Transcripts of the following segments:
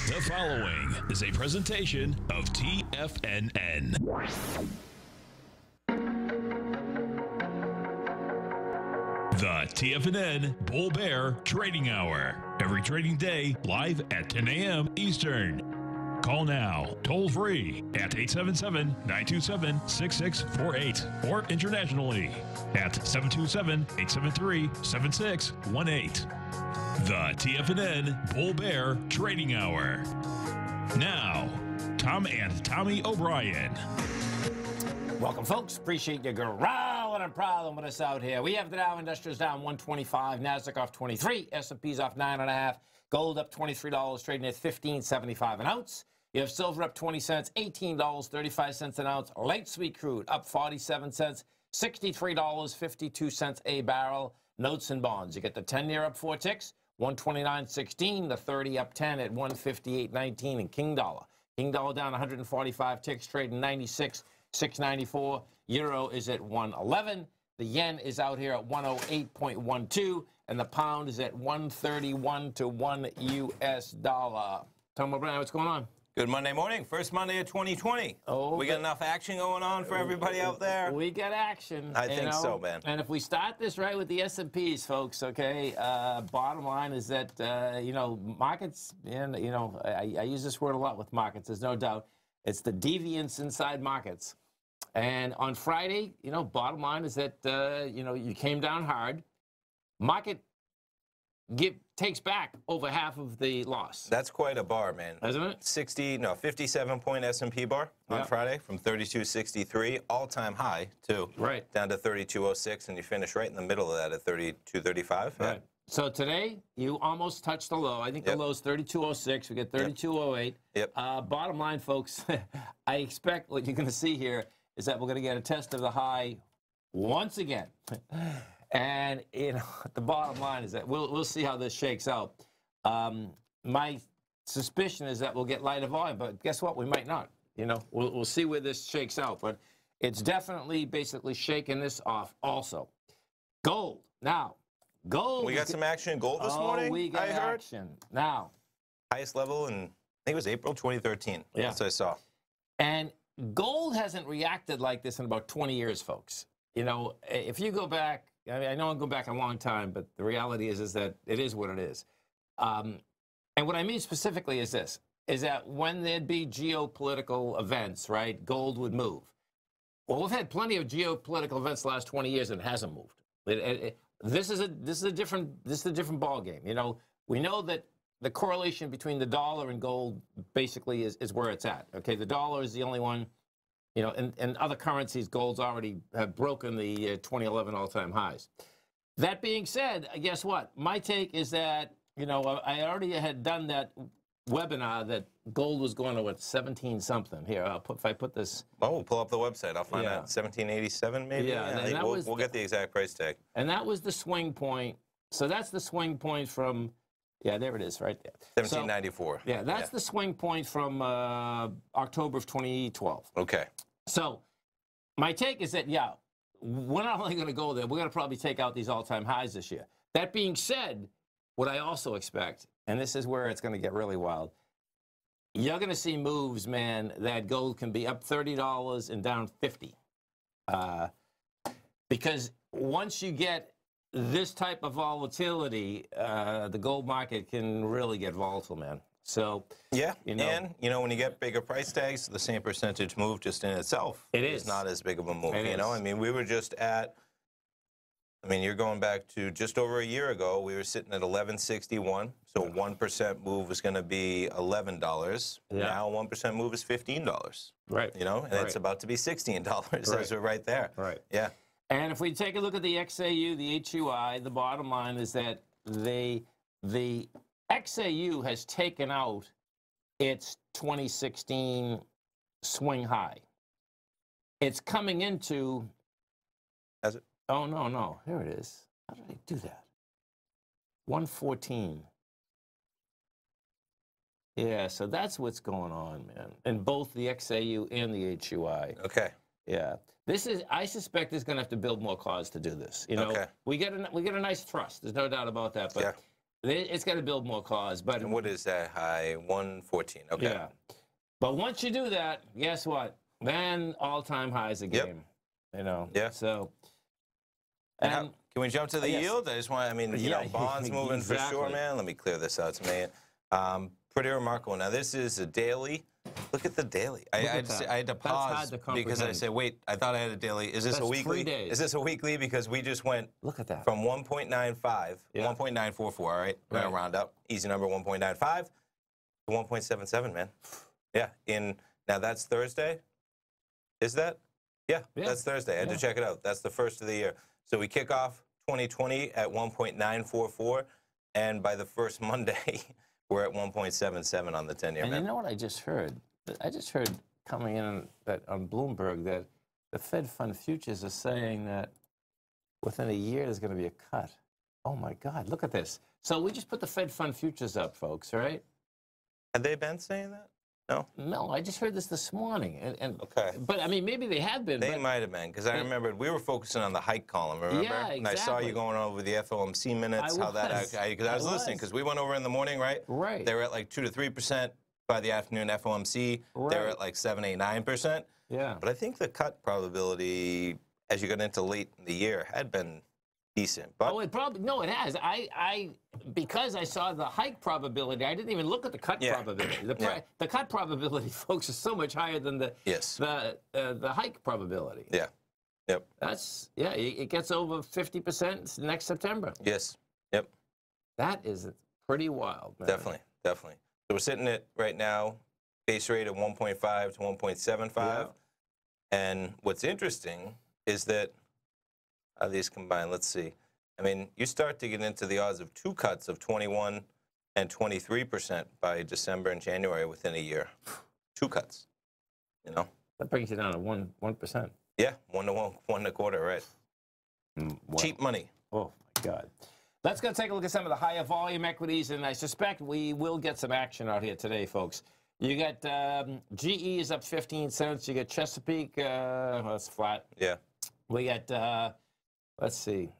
The following is a presentation of TFNN. The TFNN Bull Bear Trading Hour. Every trading day, live at 10 a.m. Eastern. Call now, toll free at 877-927-6648 or internationally at 727-873-7618. The TFNN Bull Bear Trading Hour. Now, Tom and Tommy O'Brien. Welcome, folks. Appreciate you growling and prowling with us out here. We have the Dow Industrials down 125, Nasdaq off 23, S&P's off 9.5, gold up $23, trading at $15.75 an ounce. You have silver up 20 cents, $18.35 an ounce. Light sweet crude up 47 cents, $63.52 a barrel. Notes and bonds. You get the 10-year up 4 ticks, 129.16. The 30 up 10 at 158.19. And King dollar. King dollar down 145 ticks, trading 96.694. Euro is at 111. The yen is out here at 108.12, and the pound is at 131 to 1 U.S. dollar. Tom O'Brien, what's going on? Good Monday morning, first Monday of 2020. Oh, we got enough action going on for everybody out there? We got action. I think so, man. And if we start this right with the S&Ps, folks, okay, bottom line is that, markets, and, I use this word a lot with markets, there's no doubt. It's the deviance inside markets. And on Friday, bottom line is that, you came down hard. Market takes back over half of the loss. That's quite a bar, man. Isn't it? 57-point S&P bar on Friday from 32.63, all-time high, too. Right. Down to 32.06, and you finish right in the middle of that at 32.35. Right. Yeah. So today, you almost touched the low. I think the low is 32.06. We get 32.08. Yep. Bottom line, folks, I expect what you're going to see here is that we're going to get a test of the high once again. And, the bottom line is that we'll see how this shakes out. My suspicion is that we'll get lighter volume, but guess what? We might not. We'll see where this shakes out. But it's definitely basically shaking this off also. Gold. Now, gold. We got some action in gold this morning, we got action. Now. Highest level in, I think it was April 2013. Yeah. That's what I saw. And gold hasn't reacted like this in about 20 years, folks. If you go back, I know I'm going back a long time, but the reality is that it is what it is. And what I mean specifically is this, is that when there'd be geopolitical events, right, gold would move. Well, we've had plenty of geopolitical events the last 20 years and it hasn't moved. This is a different ball game. We know that the correlation between the dollar and gold basically is where it's at. Okay, the dollar is the only one. In other currencies, gold's already have broken the 2011 all-time highs. That being said, guess what? My take is that, I already had done that webinar that gold was going to, 17-something. Here, if I put this. Oh, we'll pull up the website. I'll find out. 1787 maybe? Yeah, we'll get the exact price tag. And that was the swing point. So that's the swing point from, yeah, there it is right there. 1794. So, yeah, that's the swing point from October of 2012. Okay. So my take is that, yeah, we're not only going to go there, we're going to probably take out these all-time highs this year. That being said, what I also expect, and this is where it's going to get really wild, you're going to see moves, man, that gold can be up $30 and down $50. Because once you get this type of volatility, the gold market can really get volatile, man. So yeah, and when you get bigger price tags, the same percentage move just in itself is not as big of a move. I mean, we were just at. I mean, you're going back to just over a year ago. We were sitting at 1161. So 1% move was going to be $11. Yeah. Now 1% move is $15. Right. And it's about to be $16 as we're right there. Right. Yeah. And if we take a look at the XAU, the HUI, the bottom line is that the XAU has taken out its 2016 swing high. It's coming into. Has it? Oh, no. Here it is. How did I do that? 114. Yeah, so that's what's going on, man, in both the XAU and the HUI. Okay. Yeah. This is, I suspect, is going to have to build more cause to do this. Okay. We get a nice thrust. There's no doubt about that. But It's got to build more cars. But and what is that high? 114. Okay. Yeah. But once you do that, guess what? Then all-time highs again. Yep. You know. Yeah. So. And can we jump to the yield? I just want. I mean, you know, bonds moving exactly. for sure, man. Let me clear this out to me. Pretty remarkable. Now this is a daily. Look at the daily. I had to pause because I said, wait, I thought I had a daily. Is this a weekly? 3 days. Is this a weekly? Because we just went look at that from 1.95, 1.944, all right? We're going to round up. Easy number, 1.95 to 1.77, man. Yeah. Now that's Thursday. Is that? Yeah, that's Thursday. I had to check it out. That's the first of the year. So we kick off 2020 at 1.944, and by the first Monday, we're at 1.77 on the 10-year. And you know what I just heard? I just heard coming in that on Bloomberg that the Fed Fund futures are saying that within a year there's going to be a cut. Oh my God! Look at this. So we just put the Fed Fund futures up, folks. All right? Have they been saying that? No. No, I just heard this morning. Okay. But I mean, maybe they have been. They might have been, because I remembered we were focusing on the hike column. Remember? Yeah, exactly. And I saw you going over the FOMC minutes. Because I was listening, because we went over in the morning, right? Right. They were at like 2 to 3% by the afternoon. FOMC. Right. They were at like 7, 8, 9%. Yeah. But I think the cut probability, as you got into late in the year, had been decent. But it probably it has. Because I saw the hike probability, I didn't even look at the cut probability. The cut probability, folks, is so much higher than the hike probability. Yeah. Yep. It gets over 50% next September. Yes. Yep. That is pretty wild, man. Definitely. So we're sitting at right now base rate of 1.5 to 1.75. Yeah. And what's interesting is that these combined, let's see. I mean, you start to get into the odds of 2 cuts of 21 and 23% by December and January within a year. 2 cuts, you know. That brings you down to 1%. Yeah, 1 to 1.25, right. Wow. Cheap money. Oh, my God. Let's go take a look at some of the higher volume equities, and I suspect we will get some action out here today, folks. You got GE is up 15 cents. You got Chesapeake, that's flat. Yeah. We got, let's see.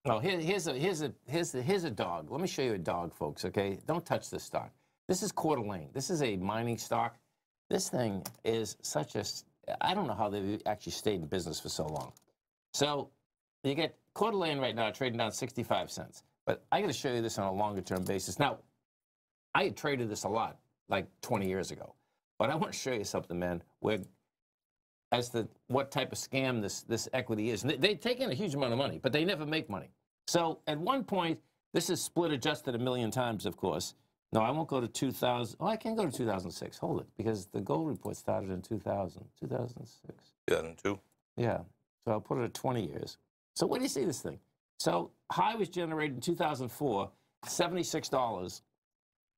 Oh, here's a dog. Let me show you a dog, folks, okay? Don't touch this stock. This is Coeur d'Alene. This is a mining stock. This thing is such a, I don't know how they've actually stayed in business for so long. So you get Coeur d'Alene right now trading down 65 cents. But I got to show you this on a longer-term basis. Now, I had traded this a lot, like 20 years ago. But I want to show you something, man, as to what type of scam this equity is. And they take in a huge amount of money, but they never make money. So at one point, this is split adjusted 1,000,000 times, of course. No, I won't go to 2000. Oh, I can go to 2006. Hold it, because the gold report started in 2000, 2006. 2002. Yeah, so I'll put it at 20 years. So where do you see this thing? So high was generated in 2004, $76.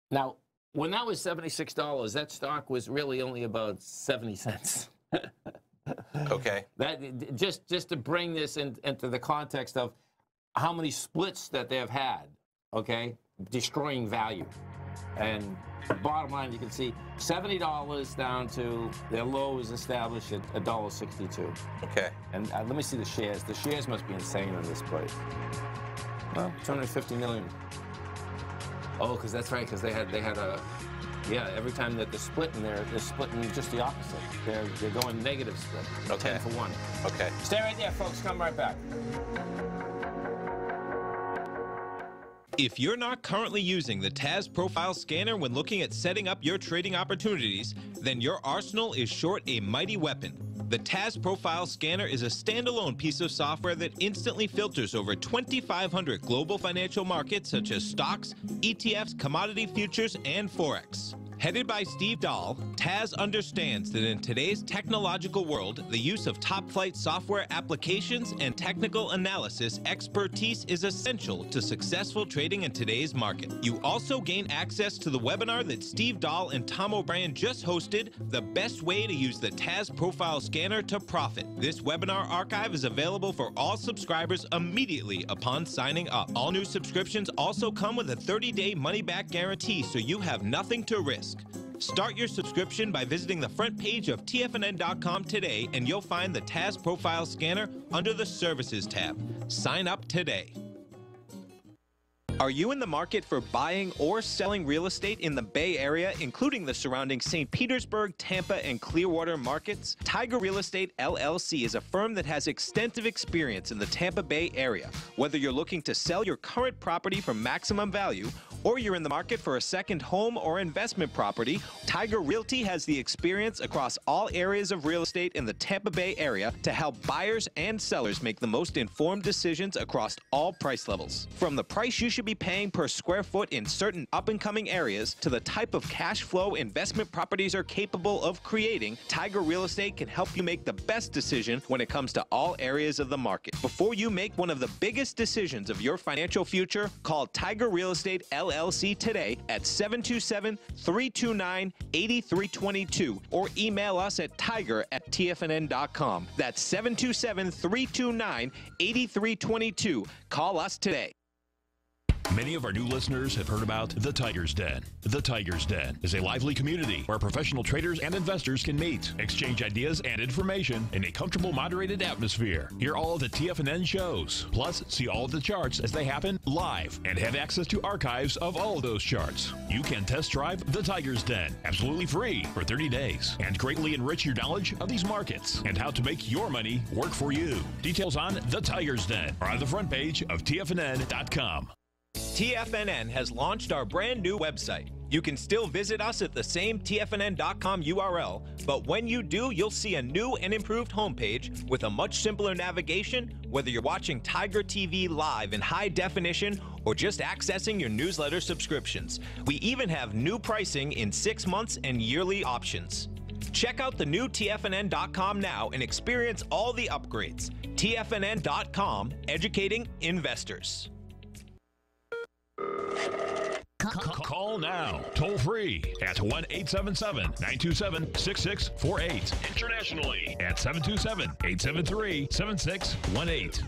Now, when that was $76, that stock was really only about 70 cents. Okay. That just to bring this into the context of how many splits that they've had, okay, destroying value. And bottom line, you can see $70 down to their low is established at $1.62. Okay. And let me see the shares. The shares must be insane in this place. Well, 250 million. Oh, because that's right, because they had a. Yeah, every time that they're splitting, they're splitting just the opposite. They're going negative split. Okay. 10 for 1. Okay. Stay right there, folks. Come right back. If you're not currently using the TAS Profile Scanner when looking at setting up your trading opportunities, then your arsenal is short a mighty weapon. The TAS Profile Scanner is a standalone piece of software that instantly filters over 2,500 global financial markets such as stocks, ETFs, commodity futures, and Forex. Headed by Steve Dahl, TAS understands that in today's technological world, the use of top-flight software applications and technical analysis expertise is essential to successful trading in today's market. You also gain access to the webinar that Steve Dahl and Tom O'Brien just hosted, The Best Way to Use the TAS Profile Scanner to Profit. This webinar archive is available for all subscribers immediately upon signing up. All new subscriptions also come with a 30-day money-back guarantee, so you have nothing to risk. Start your subscription by visiting the front page of TFNN.com today, and you'll find the TAS Profile Scanner under the Services tab. Sign up today. Are you in the market for buying or selling real estate in the Bay Area, including the surrounding St. Petersburg, Tampa, and Clearwater markets? Tiger Real Estate LLC is a firm that has extensive experience in the Tampa Bay area. Whether you're looking to sell your current property for maximum value, or you're in the market for a second home or investment property, Tiger Realty has the experience across all areas of real estate in the Tampa Bay area to help buyers and sellers make the most informed decisions across all price levels. From the price you should be paying per square foot in certain up-and-coming areas to the type of cash flow investment properties are capable of creating, Tiger Real Estate can help you make the best decision when it comes to all areas of the market. Before you make one of the biggest decisions of your financial future, call Tiger Real Estate LLC today at 727-329-8322 or email us at tiger@tfnn.com. That's 727-329-8322. Call us today. Many of our new listeners have heard about The Tiger's Den. The Tiger's Den is a lively community where professional traders and investors can meet, exchange ideas and information in a comfortable, moderated atmosphere. Hear all of the TFNN shows, plus see all of the charts as they happen live and have access to archives of all of those charts. You can test drive The Tiger's Den absolutely free for 30 days and greatly enrich your knowledge of these markets and how to make your money work for you. Details on The Tiger's Den are on the front page of TFNN.com. TFNN has launched our brand new website. You can still visit us at the same TFNN.com URL, but when you do, you'll see a new and improved homepage with a much simpler navigation, whether you're watching Tiger TV live in high definition or just accessing your newsletter subscriptions. We even have new pricing in 6 months and yearly options. Check out the new TFNN.com now and experience all the upgrades. TFNN.com, educating investors. Call now, toll free at 1-877-927-6648. Internationally at 727-873-7618.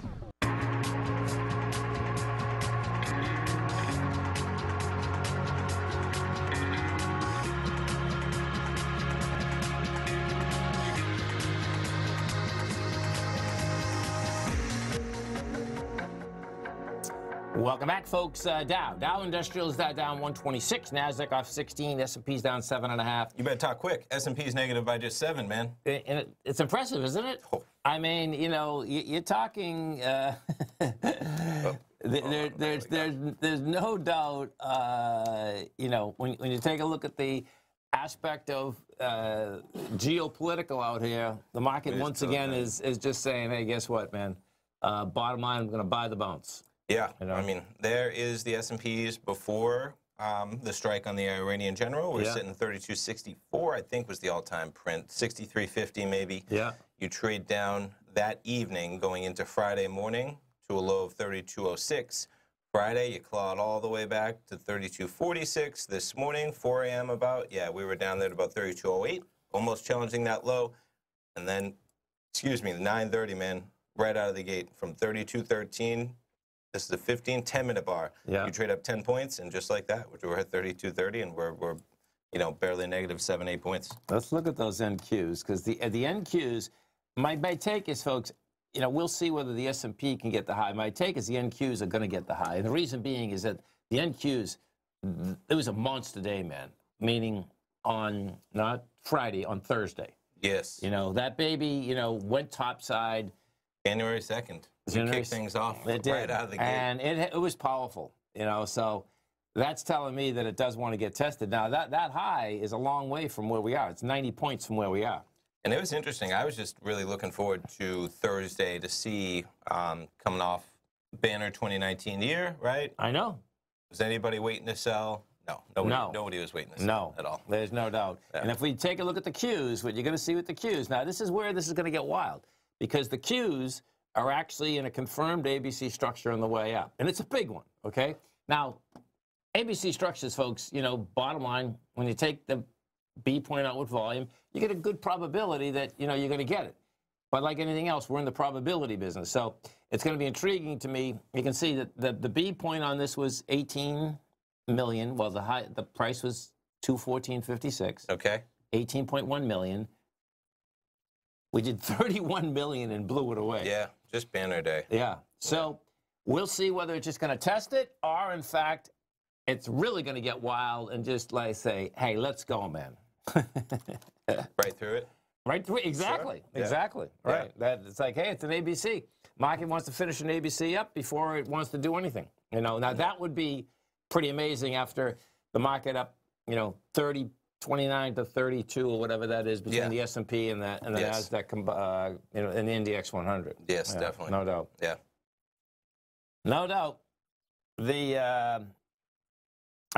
Welcome back, folks. Dow Industrials down 126, Nasdaq off 16, S&P's down 7.5. You better talk quick. S&P's negative by just 7, man. And it's impressive, isn't it? Oh. I mean, you know, you're talking. There's no doubt. You know, when you take a look at the aspect of geopolitical out here, the market once again is just saying, hey, guess what, man? Bottom line, I'm going to buy the bounce. Yeah, you know? I mean, there is the S&Ps before the strike on the Iranian general. We're sitting 3264, I think, was the all-time print. 6350 maybe. Yeah. You trade down that evening going into Friday morning to a low of 3206. Friday, you clawed all the way back to 3246. This morning, 4 a.m. about, we were down there to about 3208, almost challenging that low. And then, excuse me, 9:30, man, right out of the gate from 3213. This is a 10-minute bar. Yeah. You trade up 10 points, and just like that, we're at 32.30, and we're you know, barely negative 7-8 points. Let's look at those NQs, because the NQs, my take is, folks, you know, we'll see whether the S&P can get the high. My take is the NQs are going to get the high, and the reason being is that the NQs, it was a monster day, man. Meaning on not Friday, on Thursday. Yes. You know, that baby, you know, went topside. January 2nd. You kicked things off right out of the gate. And it was powerful, you know, so that's telling me that it does want to get tested. Now, that high is a long way from where we are. It's 90 points from where we are. And it was interesting. I was just really looking forward to Thursday to see, coming off banner 2019 year, right? I know. Was anybody waiting to sell? No. Nobody was waiting to sell at all. There's no doubt. Yeah. And if we take a look at the Qs, what you're going to see with the Qs, now this is where this is going to get wild, because the Qs are actually in a confirmed ABC structure on the way up. And it's a big one, okay? Now, ABC structures, folks, you know, bottom line, when you take the B point out with volume, you get a good probability that, you know, you're going to get it. But like anything else, we're in the probability business. So it's going to be intriguing to me. You can see that the B point on this was 18 million. Well, the price was 214.56. Okay. 18.1 million. We did 31 million and blew it away. Yeah, just banner day. Yeah. So We'll see whether it's just going to test it or, in fact, it's really going to get wild and just like say, hey, let's go, man. Right through it? Right through it, exactly. Sure. Exactly. Yeah. Right. Yeah. That it's like, hey, it's an ABC. Market wants to finish an ABC up before it wants to do anything. You know, now that would be pretty amazing after the market up, 29 to 32 or whatever that is between the S&P and the Nasdaq, and the Index 100. Yes, definitely. No doubt. Yeah. No doubt. I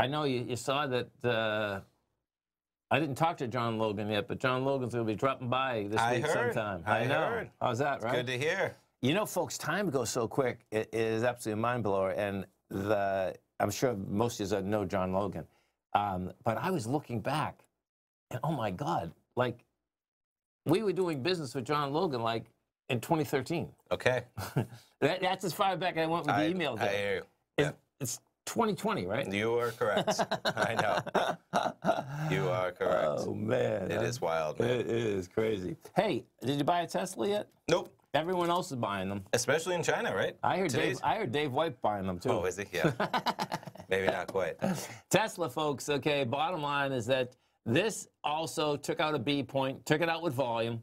know you saw that. I didn't talk to John Logan yet, but John Logan's going to be dropping by this week sometime. I know. How's that, right? Good to hear. You know, folks, time goes so quick. It is absolutely a mind blower. And I'm sure most of you know John Logan. But I was looking back, and oh my God, like we were doing business with John Logan like in 2013. Okay. That's as far back as I went with the email. I hear you. Yeah. It's 2020, right? You are correct. I know. You are correct. Oh, man. It is wild, man. It is crazy. Hey, did you buy a Tesla yet? Nope. Everyone else is buying them. Especially in China, right? I heard Dave White buying them, too. Oh, is he? Yeah. Maybe not quite. Tesla, folks, okay, bottom line is that this also took out a B point, took it out with volume.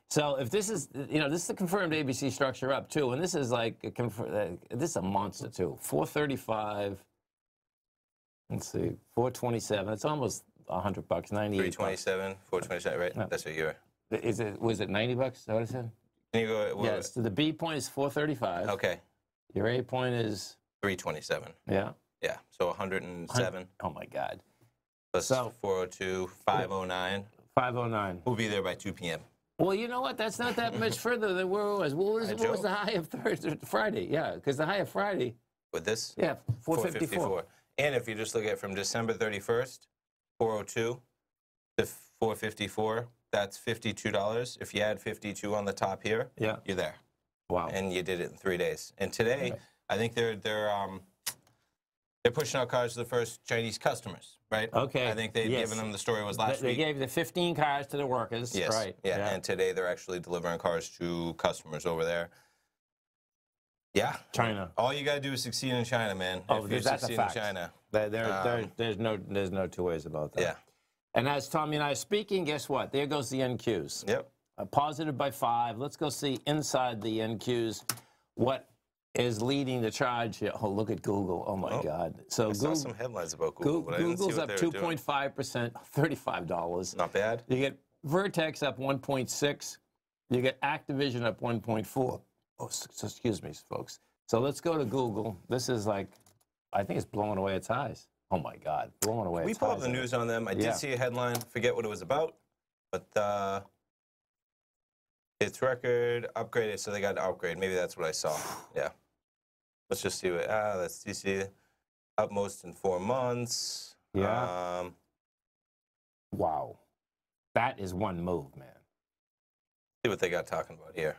So if this is, this is a confirmed ABC structure up, too. And this is like, this is a monster, too. 435, let's see, 427. It's almost $100, 98 327, 427, right? No. That's what you're. Was it 90 bucks? Is that what I said? Can you go? Yes. So the B point is 435. Okay. Your A point is 327. Yeah. Yeah. So 107. Oh my God. Plus 402, 509. 509. We'll be there by 2 p.m. Well, you know what? That's not that much further than where it was. What was the high of Friday? Yeah, because the high of Friday. With this? Yeah, 454. And if you just look at from December 31st, 402 to 454, that's $52. If you add 52 on the top here, you're there. Wow. And you did it in 3 days. And today, I think they're pushing out cars to the first Chinese customers, right? Okay. I think they'd given them, the story was last week. They gave the 15 cars to the workers. Yes. Right. Yeah. And today they're actually delivering cars to customers over there. Yeah. China. All you got to do is succeed in China, man. Oh, if you that's succeed a fact. in China. There's no two ways about that. Yeah. And as Tommy and I are speaking, guess what? There goes the NQs. Yep. Positive by 5. Let's go see inside the NQs what is leading the charge here. Oh, look at Google. Oh, my God. So I saw some headlines about Google, but I didn't see Google's what up they were doing. 2.5%, $35. Not bad. You get Vertex up 1.6. You get Activision up 1.4. Oh, excuse me, folks. So let's go to Google. This is like, I think it's blowing away its highs. Oh, my God. Blowing away its highs. We pulled up the news on them. I did see a headline. Forget what it was about. But its record upgraded, so they got an upgrade. Maybe that's what I saw. Yeah. Let's just see what, that's DC up most in 4 months. Yeah. Wow. That is one move, man. See what they got talking about here.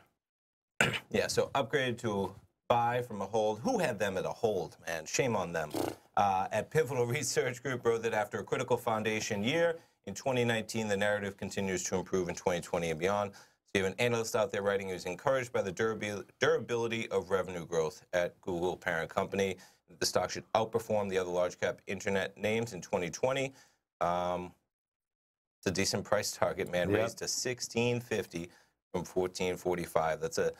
Yeah, so upgraded to buy from a hold. Who had them at a hold, man? Shame on them. At Pivotal Research Group wrote that after a critical foundation year in 2019, the narrative continues to improve in 2020 and beyond. So you have an analyst out there writing who's encouraged by the durability of revenue growth at Google parent company. The stock should outperform the other large cap internet names in 2020. It's a decent price target, man. Raised to $16.50 from $14.45.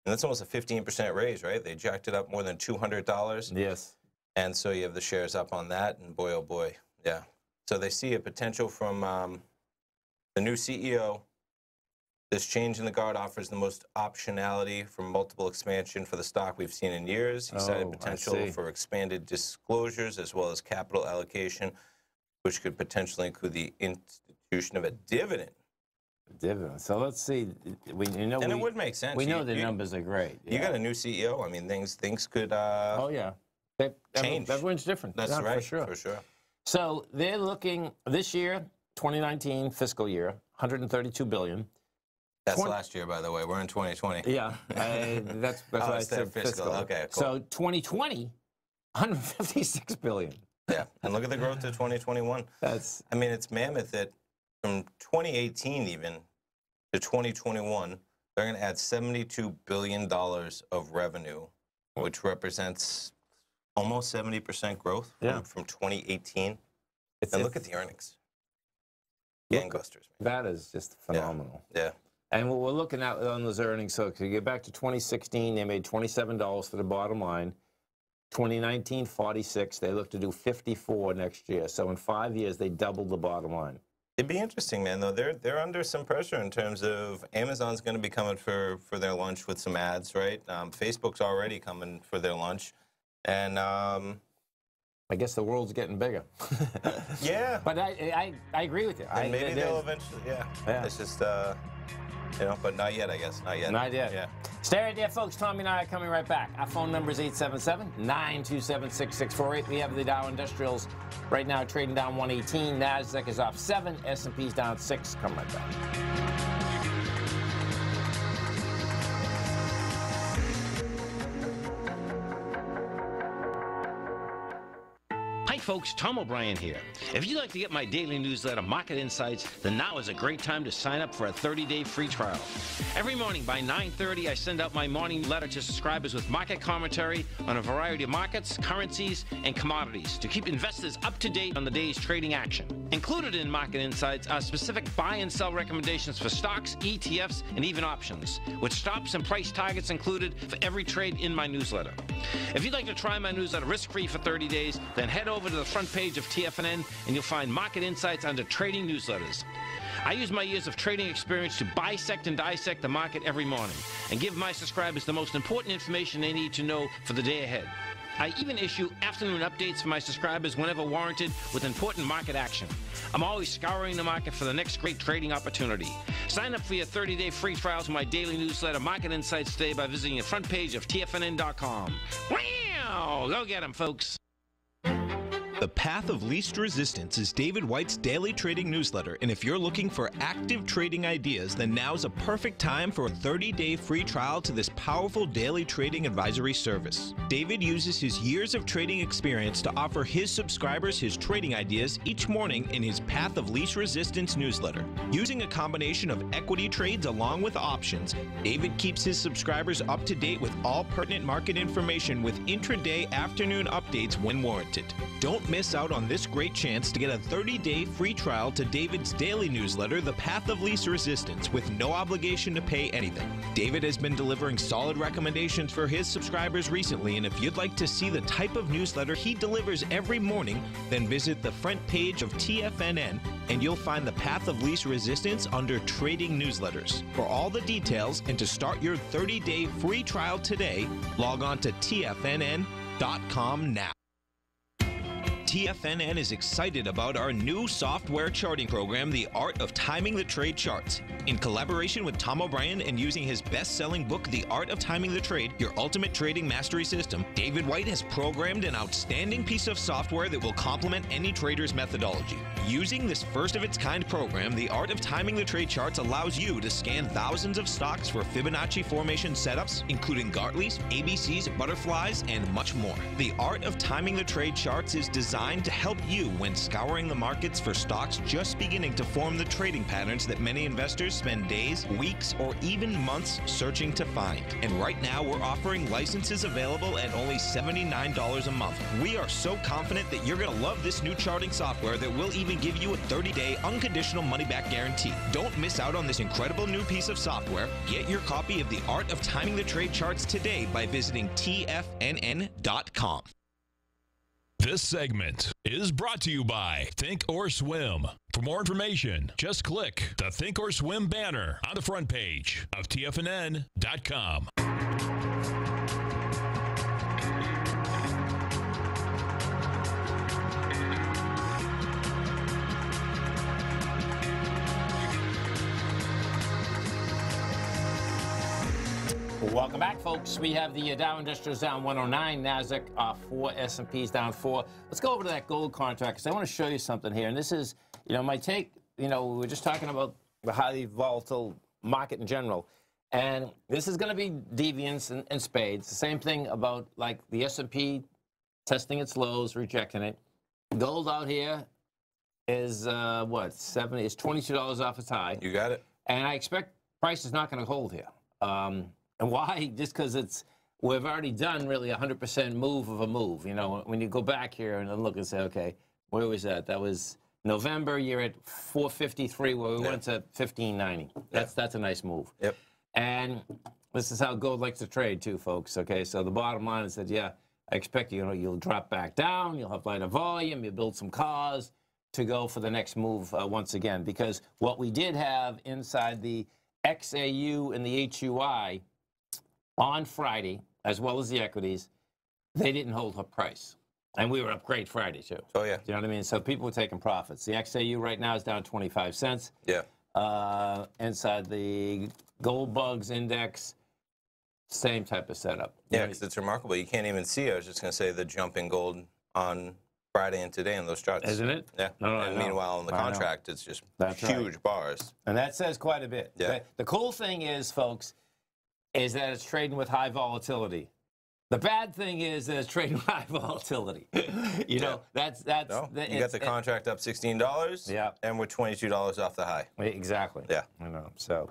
That's almost a 15% raise, right? They jacked it up more than $200. Yes. And so you have the shares up on that, and boy, oh boy, yeah. So they see a potential from the new CEO. This change in the guard offers the most optionality from multiple expansion for the stock we've seen in years. He cited potential for expanded disclosures as well as capital allocation, which could potentially include the institution of a dividend. Dividend. So let's see. It would make sense. We know the numbers are great. You got a new CEO. I mean, things could. Oh yeah. Change. Everyone's different. That's right. For sure. For So they're looking this year, 2019 fiscal year, $132 billion. That's last year, by the way. We're in 2020. Yeah, that's what I said. Fiscal. Okay, cool. So 2020, $156 billion. Yeah, and look at the growth to 2021. I mean, it's mammoth that from 2018 even to 2021, they're going to add $72 billion of revenue which represents almost 70% growth from 2018. And look at the earnings. Gangbusters. That is just phenomenal. Yeah. And what we're looking at on those earnings, so if you get back to 2016, they made $27 for the bottom line. 2019, 46. They look to do 54 next year. So in 5 years, they doubled the bottom line. It'd be interesting, man, though. They're under some pressure in terms of Amazon's going to be coming for their lunch with some ads, right? Facebook's already coming for their lunch. And I guess the world's getting bigger. Yeah. But I agree with you. And maybe they'll eventually, yeah. It's just, you know, but not yet, I guess. Not yet. Not yet. Yeah. Stay right there, folks. Tommy and I are coming right back. Our phone number is 877-927-6648. We have the Dow Industrials right now trading down 118. NASDAQ is off 7. S&P's down 6. Come right back. Hi folks, Tom O'Brien here. If you'd like to get my daily newsletter, Market Insights, then now is a great time to sign up for a 30-day free trial. Every morning by 9:30, I send out my morning letter to subscribers with market commentary on a variety of markets, currencies, and commodities to keep investors up to date on the day's trading action. Included in Market Insights are specific buy and sell recommendations for stocks, ETFs, and even options, with stops and price targets included for every trade in my newsletter. If you'd like to try my newsletter risk-free for 30 days, then head over to the front page of TFNN and you'll find Market Insights under Trading Newsletters. I use my years of trading experience to bisect and dissect the market every morning and give my subscribers the most important information they need to know for the day ahead. I even issue afternoon updates for my subscribers whenever warranted with important market action. I'm always scouring the market for the next great trading opportunity. Sign up for your 30-day free trial to my daily newsletter, Market Insights, today by visiting the front page of TFNN.com. Wow! Go get them, folks. The Path of Least Resistance is David White's daily trading newsletter, and if you're looking for active trading ideas, then now's a perfect time for a 30-day free trial to this powerful daily trading advisory service. David uses his years of trading experience to offer his subscribers his trading ideas each morning in his Path of Least Resistance newsletter. Using a combination of equity trades along with options, David keeps his subscribers up to date with all pertinent market information with intraday afternoon updates when warranted. Don't miss out on this great chance to get a 30-day free trial to David's daily newsletter, The Path of Least Resistance, with no obligation to pay anything. David has been delivering solid recommendations for his subscribers recently, and if you'd like to see the type of newsletter he delivers every morning, then visit the front page of TFNN and you'll find The Path of Least Resistance under Trading Newsletters. For all the details and to start your 30-day free trial today, log on to TFNN.com now. TFNN is excited about our new software charting program, The Art of Timing the Trade Charts. In collaboration with Tom O'Brien and using his best-selling book, The Art of Timing the Trade, Your Ultimate Trading Mastery System, David White has programmed an outstanding piece of software that will complement any trader's methodology. Using this first-of-its-kind program, The Art of Timing the Trade Charts allows you to scan thousands of stocks for Fibonacci formation setups, including Gartley's, ABC's, butterflies, and much more. The Art of Timing the Trade Charts is designed to help you when scouring the markets for stocks just beginning to form the trading patterns that many investors spend days, weeks, or even months searching to find. And right now, we're offering licenses available at only $79 a month. We are so confident that you're going to love this new charting software that will even give you a 30-day unconditional money-back guarantee. Don't miss out on this incredible new piece of software. Get your copy of The Art of Timing the Trade Charts today by visiting TFNN.com. This segment is brought to you by Think or Swim. For more information, just click the Think or Swim banner on the front page of TFNN.com. Welcome back, folks. We have the Dow Industrials down 109, NASDAQ 4, S&P's down 4. Let's go over to that gold contract because I want to show you something here. And this is, my take, we were just talking about the highly volatile market in general. And this is going to be deviance and spades. The same thing about, like, the S&P testing its lows, rejecting it. Gold out here is, what, it's $22 off its high. You got it. And I expect price is not going to hold here. And why? Just because it's we've already done really 100% move of a move. You know, when you go back here and look and say, okay, where was that? That was November. You're at 453, where we went to 1590. That's a nice move. Yep. And this is how gold likes to trade too, folks. Okay, so the bottom line is that, yeah, I expect you'll drop back down, you'll have lighter volume, you'll build some cars to go for the next move once again. Because what we did have inside the XAU and the HUI on Friday, as well as the equities, they didn't hold up price. And we were up great Friday, too. Oh, yeah. Do you know what I mean? So people were taking profits. The XAU right now is down 25 cents. Yeah. Inside the Gold Bugs Index, same type of setup. Yeah, because it's remarkable. You can't even see, I was just going to say, the jump in gold on Friday and today in those charts. Isn't it? Yeah. No, and meanwhile, in the contract, it's just huge bars. And that says quite a bit. Yeah. The cool thing is, folks, is that it's trading with high volatility. The bad thing is that it's trading with high volatility. You know, that's no, you got the contract up $16, and we're $22 off the high. Exactly. Yeah. I know. So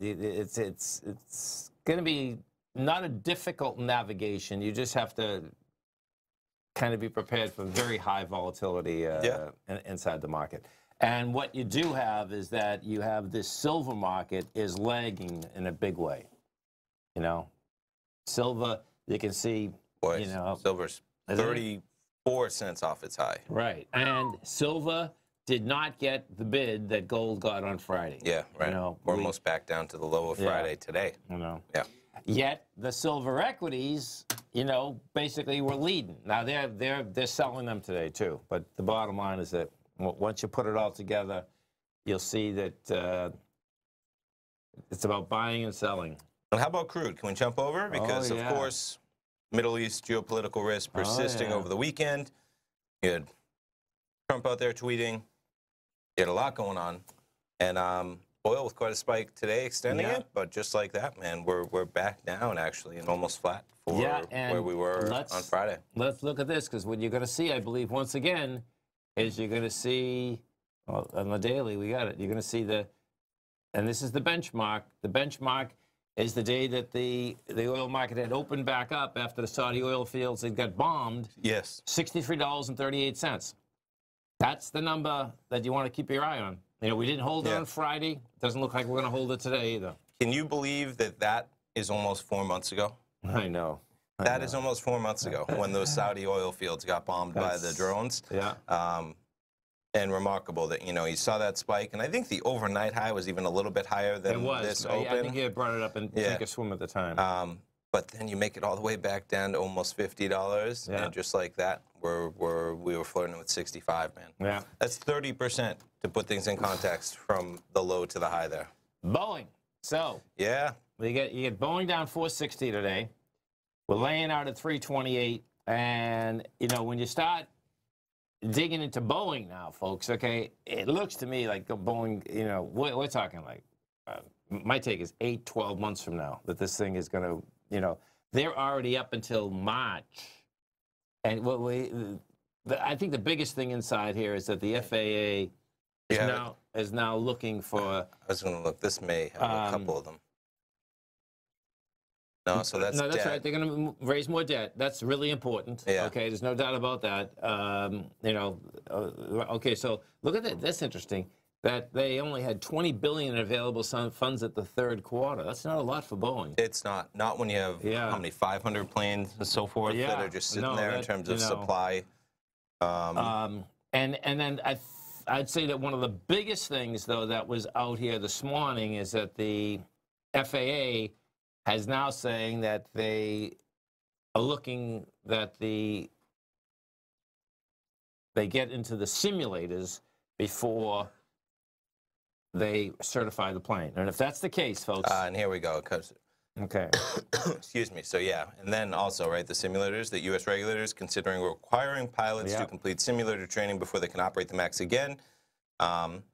it's going to be not a difficult navigation. You just have to kind of be prepared for very high volatility inside the market. And what you do have is that you have this silver market is lagging in a big way. You know, silver, you can see, Boy, you know, silver's 34 cents off its high. Right. And silver did not get the bid that gold got on Friday. Yeah, right. You know, we're almost back down to the low of Friday today. You know. Yeah. Yet the silver equities, you know, basically were leading. Now they're selling them today too. But the bottom line is that once you put it all together, you'll see that it's about buying and selling. And how about crude? Can we jump over? Because of course, Middle East geopolitical risk persisting over the weekend. You had Trump out there tweeting. You had a lot going on, and oil with quite a spike today, extending it. But just like that, man, we're back down actually and almost flat for where we were on Friday. Let's look at this, because what you're going to see, I believe, once again, is you're going to see on the daily. We got it. You're going to see and this is the benchmark. The benchmark is the day that the oil market had opened back up after the Saudi oil fields had got bombed. Yes. $63.38. That's the number that you want to keep your eye on. You know, we didn't hold it on Friday. Doesn't look like we're going to hold it today either. Can you believe that that is almost 4 months ago? I know. That is almost 4 months ago when those Saudi oil fields got bombed by the drones. Yeah. And remarkable that, you know, you saw that spike. And I think the overnight high was even a little bit higher than this open. I think you had brought it up and take a swim at the time. But then you make it all the way back down to almost $50. And just like that, we were flirting with 65, man. Yeah. That's 30% to put things in context from the low to the high there. Boeing. So. Yeah. You get Boeing down 460 today. We're laying out at 328. And, you know, when you start digging into Boeing now, folks, okay, it looks to me like Boeing, you know, we're talking like, my take is 8-12 months from now that this thing is going to, you know, they're already up until March. And I think the biggest thing inside here is that the FAA is now looking for. I was going to look. This may have a couple of them. No, so that's that's right. They're going to raise more debt. That's really important. Yeah. Okay, there's no doubt about that. You know, okay, so look at that. That's interesting. That they only had $20 billion in available funds at the third quarter. That's not a lot for Boeing. It's not when you have how many 500 planes and so forth that are just sitting there in terms of supply. And then I'd say that one of the biggest things though that was out here this morning is that the FAA has now saying that they are looking that they get into the simulators before they certify the plane. And if that's the case, folks. And here we go. Okay. Excuse me. So, yeah. And then also, right, the simulators, the U.S. regulators considering requiring pilots to complete simulator training before they can operate the MAX again.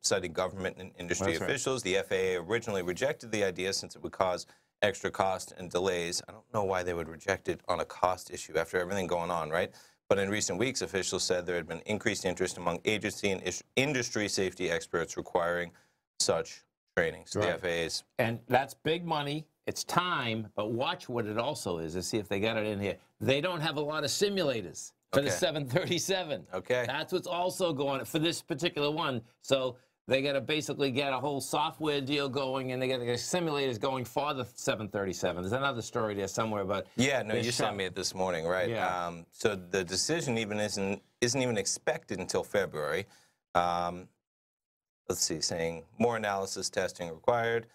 Citing government and industry officials, the FAA originally rejected the idea since it would cause extra cost and delays. I don't know why they would reject it on a cost issue after everything going on, right? But in recent weeks, officials said there had been increased interest among agency and industry safety experts requiring such training. So the FAA's. And that's big money. it's time, but watch what it also is. Let's see if they got it in here. They don't have a lot of simulators for the 737. Okay. That's what's also going for this particular one. So they got to basically get a whole software deal going, and they got to get simulators going for the 737. There's another story there somewhere, but yeah, no, you sent me it this morning, right? Yeah. So the decision even isn't even expected until February. Let's see, saying more analysis testing required.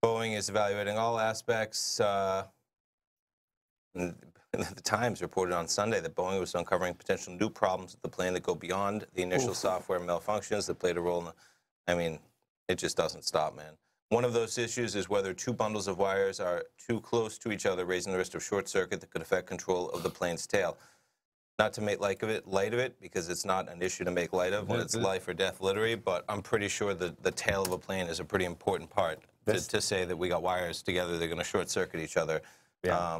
Boeing is evaluating all aspects. The Times reported on Sunday that Boeing was uncovering potential new problems with the plane that go beyond the initial software malfunctions that played a role in the... I mean, it just doesn't stop, man. One of those issues is whether two bundles of wires are too close to each other, raising the risk of short circuit that could affect control of the plane's tail. Not to make light of it, because it's not an issue to make light of when it's life or death, literally, but I'm pretty sure that the tail of a plane is a pretty important part to say that we got wires together, they're going to short circuit each other. Yeah.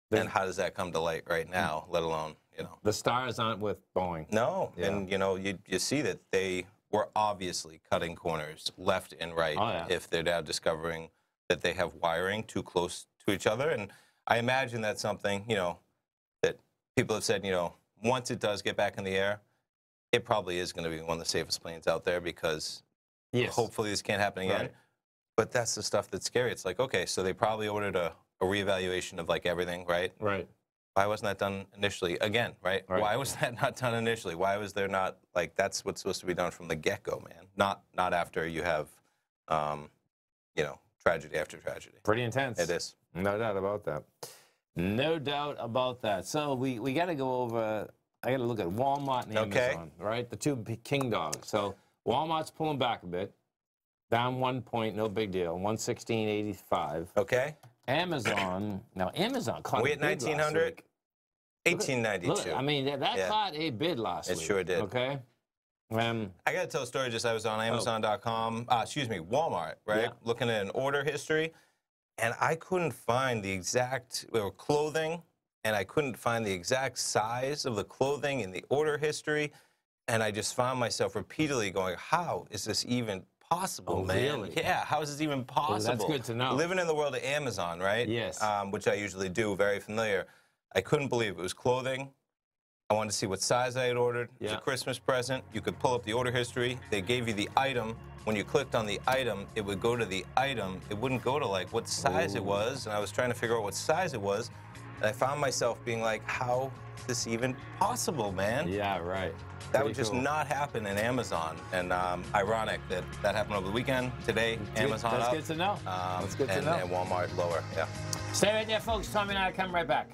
And how does that come to light right now, let alone, you know? The stars aren't with Boeing. No, and you know, you see that they were obviously cutting corners left and right if they're now discovering that they have wiring too close to each other. And I imagine that's something, you know, that people have said, you know, once it does get back in the air, it probably is going to be one of the safest planes out there because hopefully this can't happen again. Right. But that's the stuff that's scary. It's like, okay, so they probably ordered a reevaluation of like everything, right? Right. Why wasn't that done initially? Again, right? Why was that not done initially? Why was there not, like, that's what's supposed to be done from the get-go, man. Not after you have, you know, tragedy after tragedy. Pretty intense. It is. No doubt about that. No doubt about that. So we got to go over, I got to look at Walmart and Amazon, right? The two king dogs. So Walmart's pulling back a bit. Down 1 point, no big deal. 116.85. Okay. Amazon, now Amazon caught we at 1900? 1892. Look, I mean, that caught a bid last week. It sure did. Okay. I got to tell a story. I was on Amazon.com, excuse me, Walmart, right? Yeah. Looking at an order history, and I couldn't find the exact clothing, and I couldn't find the exact size of the clothing in the order history, and I just found myself repeatedly going, how is this even possible, man? Really? Yeah, how is this even possible? Well, that's good to know. Living in the world of Amazon, right? Yes. Which I usually do, very familiar. I couldn't believe it was clothing. I wanted to see what size I had ordered. It was a Christmas present. You could pull up the order history. They gave you the item. When you clicked on the item, it would go to the item. It wouldn't go to, like, what size it was. And I was trying to figure out what size it was. And I found myself being like, how is this even possible, man? Yeah, right. That would just not happen in Amazon. And ironic that that happened over the weekend. Today, Amazon That's up. good to know. That's good to know. And Walmart lower, yeah. Stay right there, folks. Tommy and I come right back.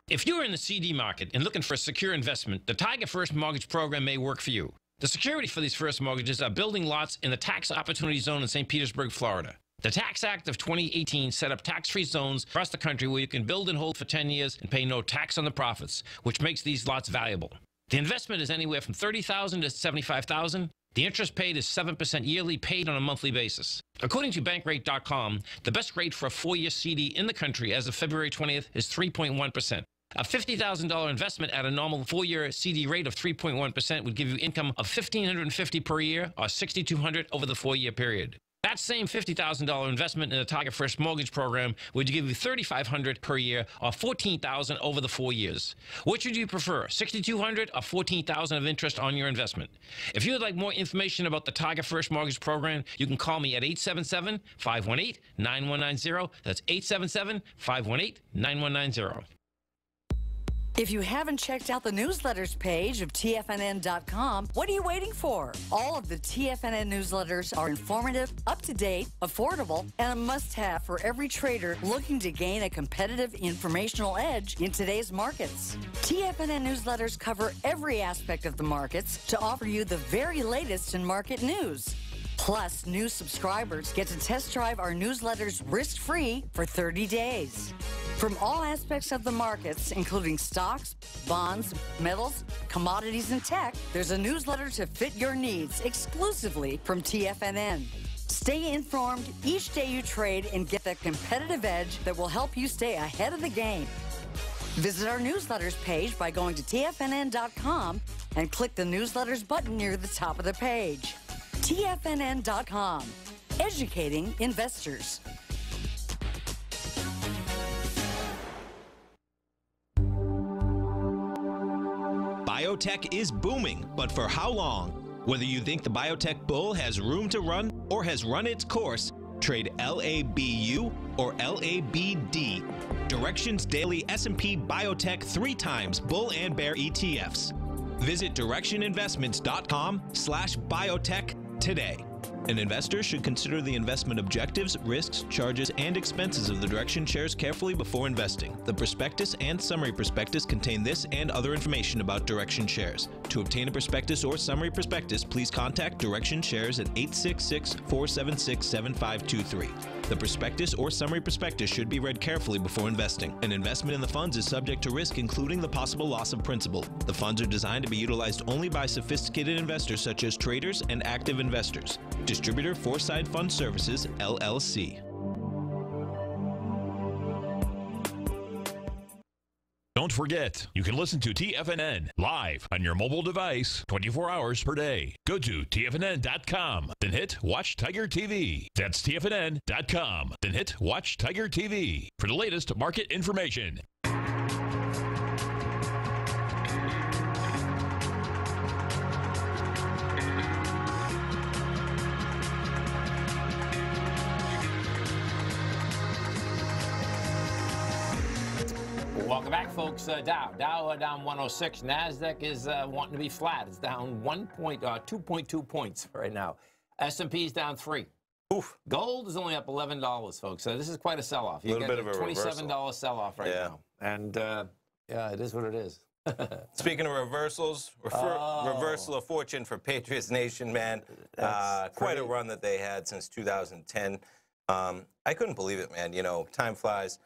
If you're in the CD market and looking for a secure investment, the Tiger First Mortgage Program may work for you. The security for these first mortgages are building lots in the tax opportunity zone in St. Petersburg, Florida. The Tax Act of 2018 set up tax-free zones across the country where you can build and hold for 10 years and pay no tax on the profits, which makes these lots valuable. The investment is anywhere from $30,000 to $75,000. The interest paid is 7% yearly, paid on a monthly basis. According to Bankrate.com, the best rate for a 4-year CD in the country as of February 20th is 3.1%. A $50,000 investment at a normal 4-year CD rate of 3.1% would give you income of $1,550 per year or $6,200 over the 4-year period. That same $50,000 investment in the Tiger First Mortgage Program would give you $3,500 per year or $14,000 over the 4 years. Which would you prefer, $6,200 or $14,000 of interest on your investment? If you would like more information about the Tiger First Mortgage Program, you can call me at 877-518-9190. That's 877-518-9190. If you haven't checked out the newsletters page of TFNN.com, what are you waiting for? All of the TFNN newsletters are informative, up-to-date, affordable, and a must-have for every trader looking to gain a competitive informational edge in today's markets. TFNN newsletters cover every aspect of the markets to offer you the very latest in market news. Plus, new subscribers get to test drive our newsletters risk-free for 30 days. From all aspects of the markets, including stocks, bonds, metals, commodities, and tech, there's a newsletter to fit your needs exclusively from TFNN. Stay informed each day you trade and get the competitive edge that will help you stay ahead of the game. Visit our newsletters page by going to TFNN.com and click the newsletters button near the top of the page. TFNN.com. educating investors. Biotech is booming, but for how long? Whether you think the biotech bull has room to run or has run its course, trade LABU or LABD. Direction's daily S&P Biotech 3 times bull and bear ETFs. Visit directioninvestments.com/biotech today. An investor should consider the investment objectives, risks, charges, and expenses of the Direction shares carefully before investing. The prospectus and summary prospectus contain this and other information about Direction shares. To obtain a prospectus or summary prospectus, please contact Direction shares at 866-476-7523. The prospectus or summary prospectus should be read carefully before investing. An investment in the funds is subject to risk, including the possible loss of principal. The funds are designed to be utilized only by sophisticated investors such as traders and active investors. Distributor Foreside Fund Services, LLC. Don't forget, you can listen to TFNN live on your mobile device 24 hours per day. Go to TFNN.com, then hit Watch Tiger TV. That's TFNN.com, then hit Watch Tiger TV for the latest market information. Welcome back, folks. Dow down 106. NASDAQ is wanting to be flat. It's down 2.2 points right now. S&P is down 3. Oof. Gold is only up $11, folks. So this is quite a sell-off. You a little bit of a $27 sell-off right now. And yeah, it is what it is. Speaking of reversals, reversal of fortune for Patriots Nation, man. Quite a run that they had since 2010. I couldn't believe it, man. You know, time flies.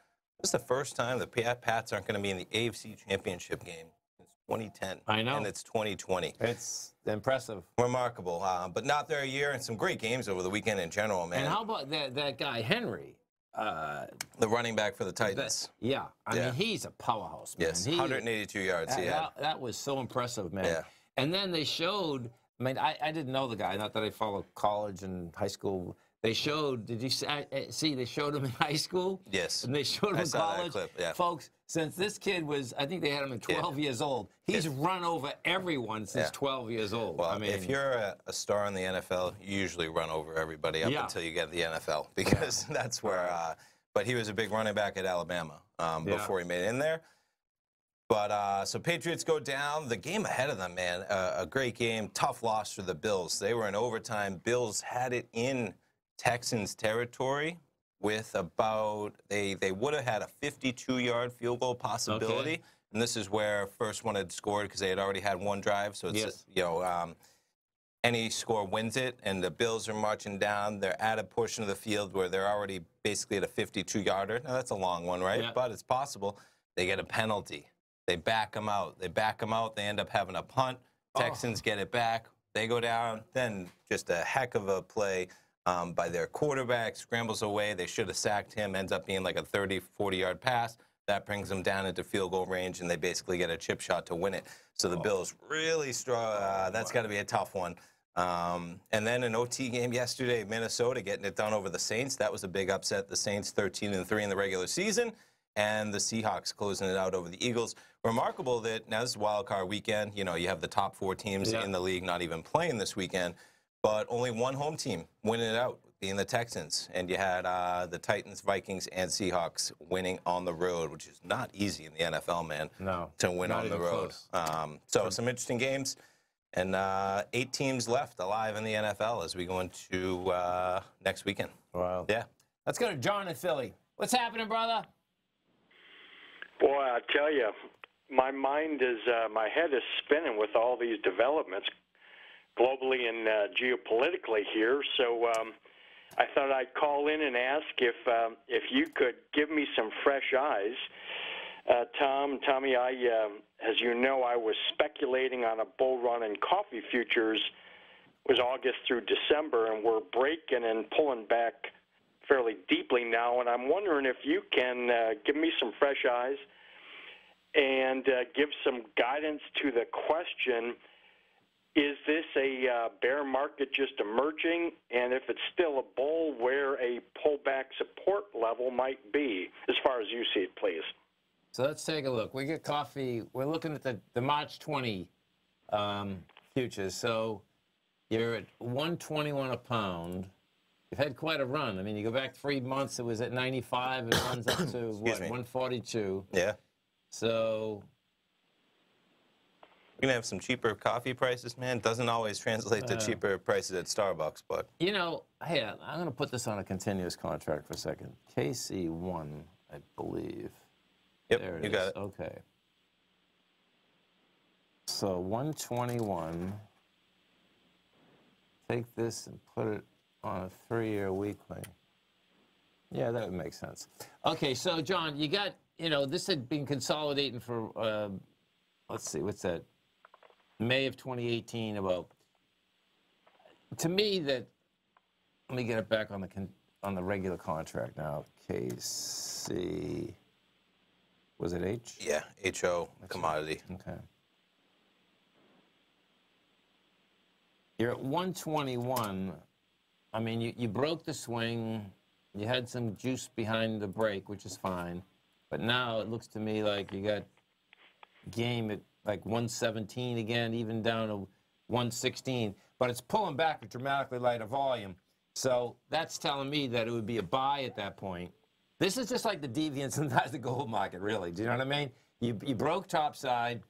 This is the first time the Pats aren't going to be in the AFC Championship game since 2010. I know. And it's 2020. It's impressive. Remarkable. But not their year, and some great games over the weekend in general, man. And how about that guy, Henry? The running back for the Titans. I mean, he's a powerhouse, man. Yes, 182 yards he had. That was so impressive, man. Yeah. And then they showed, I mean, I didn't know the guy, not that I followed college and high school. They showed, did you see, they showed him in high school? Yes. And they showed him in college. That clip, yeah. Folks, since this kid was, I think they had him at 12 years old, he's run over everyone since 12 years old. Well, I mean, if you're a star in the NFL, you usually run over everybody up until you get the NFL, because that's where, but he was a big running back at Alabama before he made it in there. But so Patriots go down. The game ahead of them, man, a great game. Tough loss for the Bills. They were in overtime. Bills had it in Texans territory with about, they would have had a 52-yard field goal possibility. Okay. And this is where first one had scored because they had already had one drive. So it's, you know, any score wins it. And the Bills are marching down. They're at a portion of the field where they're already basically at a 52-yarder. Now, that's a long one, right? Yeah. But it's possible. They get a penalty. They back them out. They back them out. They end up having a punt. Texans get it back. They go down. Then just a heck of a play by their quarterback, scrambles away. They should have sacked him. Ends up being like a 30, 40-yard pass. That brings them down into field goal range, and they basically get a chip shot to win it. So the Bills really strong. That's got to be a tough one. And then an OT game yesterday, Minnesota getting it done over the Saints. That was a big upset. The Saints 13-3 in the regular season, and the Seahawks closing it out over the Eagles. Remarkable that now this is wild card weekend. You know, you have the top 4 teams in the league not even playing this weekend. But only one home team winning it out, being the Texans. And you had the Titans, Vikings, and Seahawks winning on the road, which is not easy in the NFL, man, to win on the road. So some interesting games. And 8 teams left alive in the NFL as we go into next weekend. Wow. Yeah. Let's go to John in Philly. What's happening, brother? Boy, I tell you, my mind is, my head is spinning with all these developments globally and geopolitically here. So I thought I'd call in and ask if you could give me some fresh eyes. Tommy, as you know, I was speculating on a bull run in coffee futures. It was August through December, and we're breaking and pulling back fairly deeply now. And I'm wondering if you can give me some fresh eyes and give some guidance to the question, Is this a bear market just emerging? And if it's still a bull, where a pullback support level might be, as far as you see it, please? So let's take a look. We get coffee. We're looking at the March 20 futures. So you're at 121 a pound. You've had quite a run. I mean, you go back 3 months, it was at 95. It runs up to, what, 142? Yeah. So we're going to have some cheaper coffee prices, man. Doesn't always translate to cheaper prices at Starbucks, but... You know, hey, I'm going to put this on a continuous contract for a second. KC1, I believe. Yep, there you got it. Okay. So 121. Take this and put it on a 3-year weekly. Yeah, that would make sense. Okay, so John, you got, you know, this had been consolidating for, let's see, what's that? May of 2018 about, to me that, let me get it back on the regular contract now. KC, was it H? Yeah, HO commodity. Okay. You're at 121. I mean, you broke the swing. You had some juice behind the break, which is fine. But now it looks to me like you got game at like 117 again, even down to 116. But it's pulling back a dramatically lighter volume. So that's telling me that it would be a buy at that point. This is just like the deviance inside the gold market, really. Do you know what I mean? You broke topside,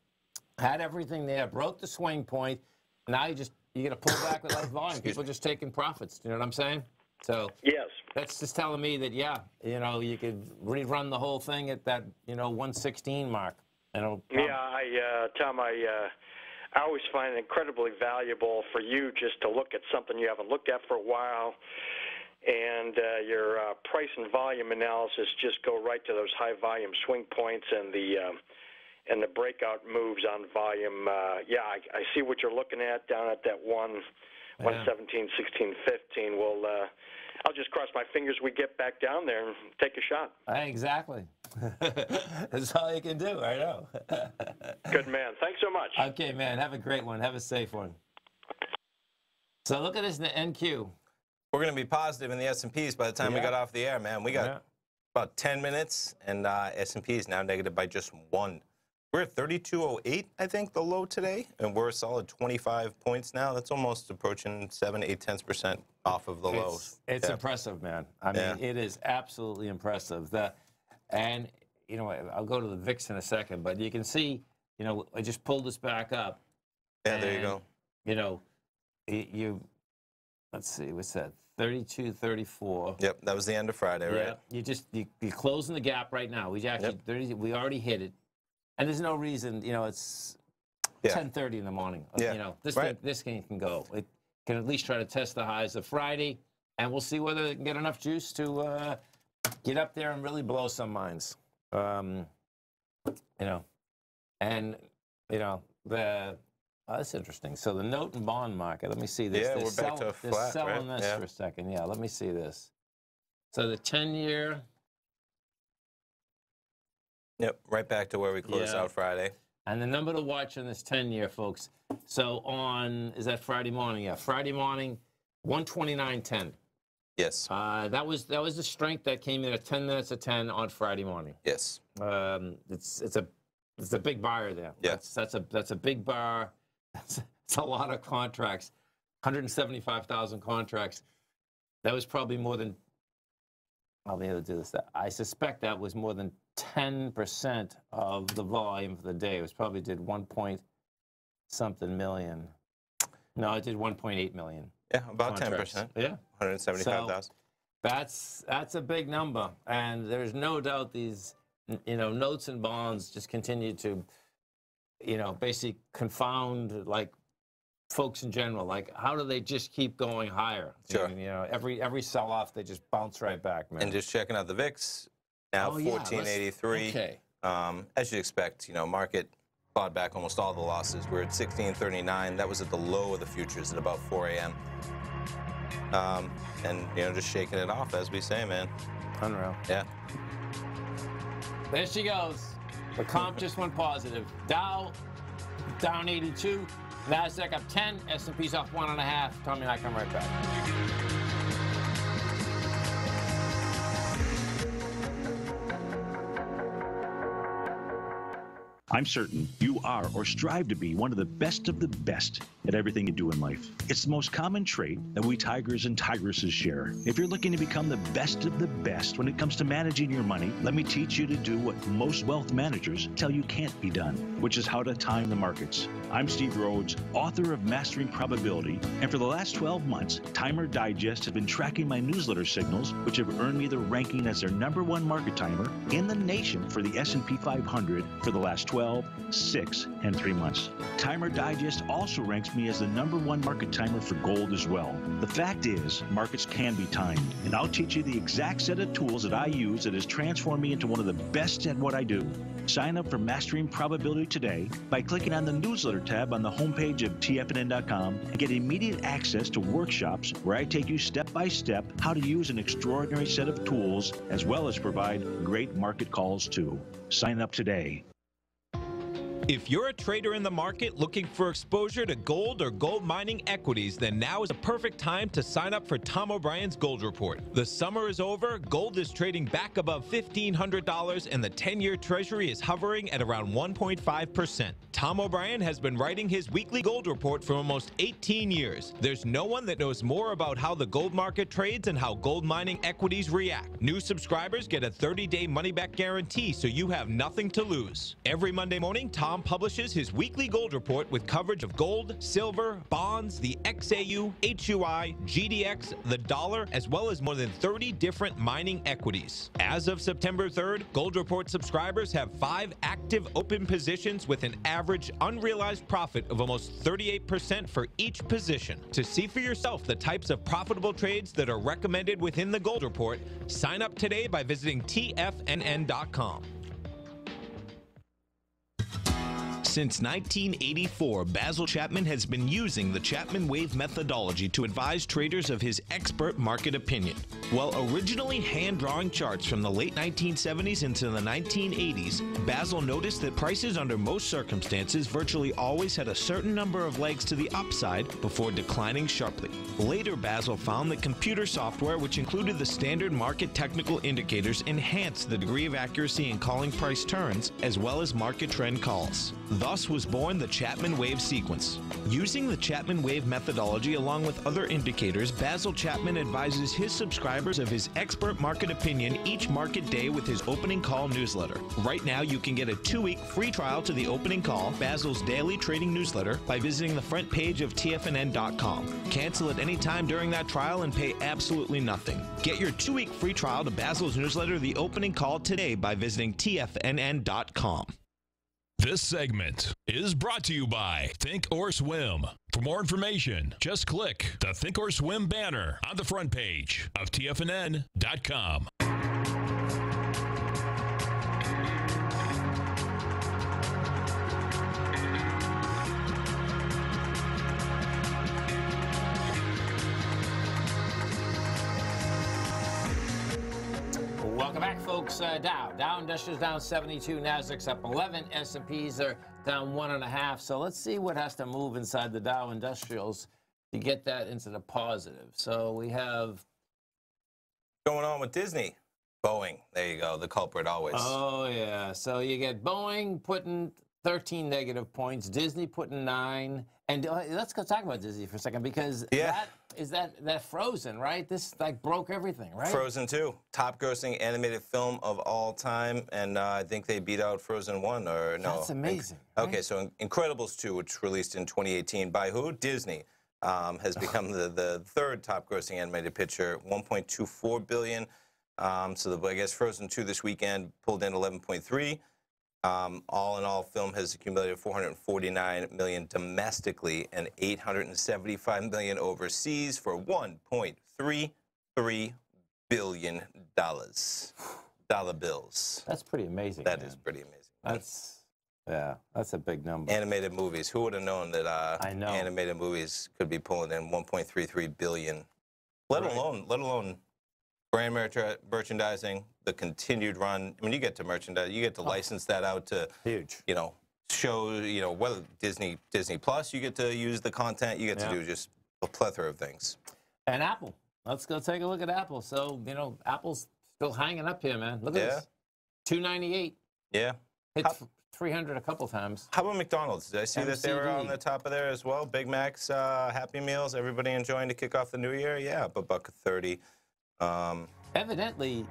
had everything there, broke the swing point. Now you're going to pull back with light volume. People are just taking profits. Do you know what I'm saying? So yes, that's just telling me that, yeah, you know, you could rerun the whole thing at that, you know, 116 mark. Yeah, Tom, I always find it incredibly valuable for you just to look at something you haven't looked at for a while, and your price and volume analysis just go right to those high volume swing points and the breakout moves on volume. Yeah, I see what you're looking at down at that 117, 16, 15. Well, I'll just cross my fingers we get back down there and take a shot. Exactly. That's all you can do, I know. Good man. Thanks so much. Okay, man. Have a great one. Have a safe one. So look at this in the NQ. We're going to be positive in the S&Ps by the time we got off the air, man. We got about 10 minutes, and S&P is now negative by just 1. We're at 32.08, I think, the low today, and we're a solid 25 points now. That's almost approaching 7-8% off of the lows. It's impressive, man. I mean, it is absolutely impressive. And, you know, I'll go to the VIX in a second, but you can see, you know, I just pulled this back up. Yeah, there you go. You know, let's see, what's that? 32, 34. Yep, that was the end of Friday, right? Yeah, you're closing the gap right now. We actually, we already hit it. And there's no reason, you know, it's 10:30 in the morning. You know, this game can go. It can at least try to test the highs of Friday, and we'll see whether it can get enough juice to get up there and really blow some minds. You know, and, you know, that's interesting. So the note and bond market, let me see this. Yeah, we're back to a flat, they're selling this for a second. Yeah, let me see this. So the 10-year... Yep, right back to where we closed out Friday. And the number to watch on this 10-year, folks. So is that Friday morning? Yeah, Friday morning, 129.10. Yes. That was the strength that came in at 10 minutes of 10 on Friday morning. Yes. It's a big buyer there. Yeah. That's a big bar. It's a lot of contracts. 175,000 contracts. That was probably more than. I'll be able to do this. I suspect that was more than 10% of the volume for the day. It was probably did 1-point-something million. No, it did 1.8 million. Yeah, about contracts. 10%. Yeah, 175,000. So that's a big number, and there's no doubt these, you know, notes and bonds just continue to, you know, basically confound like folks in general. Like, how do they just keep going higher? Sure. You know, every sell-off, they just bounce right back, man. And just checking out the VIX, now 1483. Okay. As you'd expect, you know, market clawed back almost all the losses. We're at 1639. That was at the low of the futures at about 4 a.m. And, you know, just shaking it off, as we say, man. Unreal. Yeah. There she goes. The comp just went positive. Dow down 82. NASDAQ up 10. S&P's up 1.5. Tommy and I come right back. I'm certain you are or strive to be one of the best at everything you do in life. It's the most common trait that we tigers and tigresses share. If you're looking to become the best of the best when it comes to managing your money, let me teach you to do what most wealth managers tell you can't be done, which is how to time the markets. I'm Steve Rhodes, author of Mastering Probability, and for the last 12 months, Timer Digest has been tracking my newsletter signals, which have earned me the ranking as their #1 market timer in the nation for the S&P 500 for the last 12, 6, and 3 months. Timer Digest also ranks me as the #1 market timer for gold as well. The fact is, markets can be timed, and I'll teach you the exact set of tools that I use that has transformed me into one of the best at what I do. Sign up for Mastering Probability today by clicking on the newsletter tab on the homepage of TFNN.com and get immediate access to workshops where I take you step by step how to use an extraordinary set of tools as well as provide great market calls too. Sign up today. If you're a trader in the market looking for exposure to gold or gold mining equities, then now is the perfect time to sign up for Tom O'Brien's Gold Report. The summer is over, gold is trading back above $1,500, and the 10-year Treasury is hovering at around 1.5%. Tom O'Brien has been writing his weekly gold report for almost 18 years. There's no one that knows more about how the gold market trades and how gold mining equities react. New subscribers get a 30-day money-back guarantee, so you have nothing to lose. Every Monday morning, Tom publishes his weekly gold report with coverage of gold, silver, bonds, the XAU, HUI, GDX, the dollar, as well as more than 30 different mining equities. As of September 3rd, Gold Report subscribers have 5 active open positions with an average unrealized profit of almost 38% for each position. To see for yourself the types of profitable trades that are recommended within the Gold Report, sign up today by visiting TFNN.com. Since 1984, Basil Chapman has been using the Chapman Wave methodology to advise traders of his expert market opinion. While originally hand-drawing charts from the late 1970s into the 1980s, Basil noticed that prices under most circumstances virtually always had a certain number of legs to the upside before declining sharply. Later, Basil found that computer software, which included the standard market technical indicators, enhanced the degree of accuracy in calling price turns as well as market trend calls. Thus was born the Chapman Wave sequence. Using the Chapman Wave methodology along with other indicators, Basil Chapman advises his subscribers of his expert market opinion each market day with his opening call newsletter. Right now, you can get a 2-week free trial to the opening call, Basil's daily trading newsletter, by visiting the front page of TFNN.com. Cancel at any time during that trial and pay absolutely nothing. Get your 2-week free trial to Basil's newsletter, The Opening Call, today by visiting TFNN.com. This segment is brought to you by Think or Swim. For more information, just click the Think or Swim banner on the front page of TFNN.com. Welcome back, folks. Dow Industrials down 72, Nasdaq's up 11, S&Ps are down 1.5. So let's see what has to move inside the Dow Industrials to get that into the positive. So we have going on with Disney, Boeing. There you go, the culprit always. Oh yeah. So you get Boeing putting 13 negative points, Disney putting 9. And let's go talk about Disney for a second, because that Frozen, right? This like broke everything, right? Frozen 2, top grossing animated film of all time, and I think they beat out Frozen 1, or no? That's amazing. Okay, so Incredibles 2, which released in 2018 by who? Disney, has become the third top grossing animated picture, 1.24 billion. So I guess Frozen 2 this weekend pulled in 11.3. All in all, film has accumulated 449 million domestically and 875 million overseas for $1.33 billion. Dollar bills. That's pretty amazing. That is pretty amazing. That's a big number. Animated movies. Who would have known that animated movies could be pulling in 1.33 billion? Let alone brand merchandising, the continued run. I mean, you get to merchandise, you get to license that out to, huge, you know, shows, you know, whether Disney Plus, you get to use the content, you get to do just a plethora of things. And Apple. Let's go take a look at Apple. So, you know, Apple's still hanging up here, man. Look at this. $298. Yeah. Hit 300 a couple times. How about McDonald's? Did I see that they were on the top of there as well? Big Macs, Happy Meals, everybody enjoying to kick off the new year? Yeah, but $1.30. Evidently,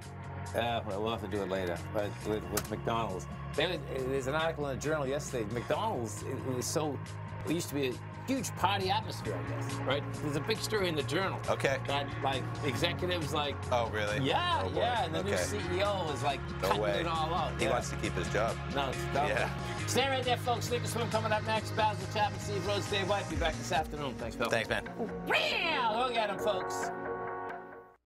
well, we'll have to do it later, but with McDonald's. There's an article in the Journal yesterday. McDonald's, it used to be a huge party atmosphere, I guess, right? There's a big story in the Journal. Okay. That, like, executives, like... Oh, really? Yeah, oh, yeah, and the new CEO is, like, cutting it all out. He wants to keep his job. No, it's dumb. Yeah. Stay right there, folks. Sneak or Swim coming up next. Basil Chapman, Steve Rhodes, Dave White. Be back this afternoon. Thanks, Bill. Thanks, man. Look at him, folks.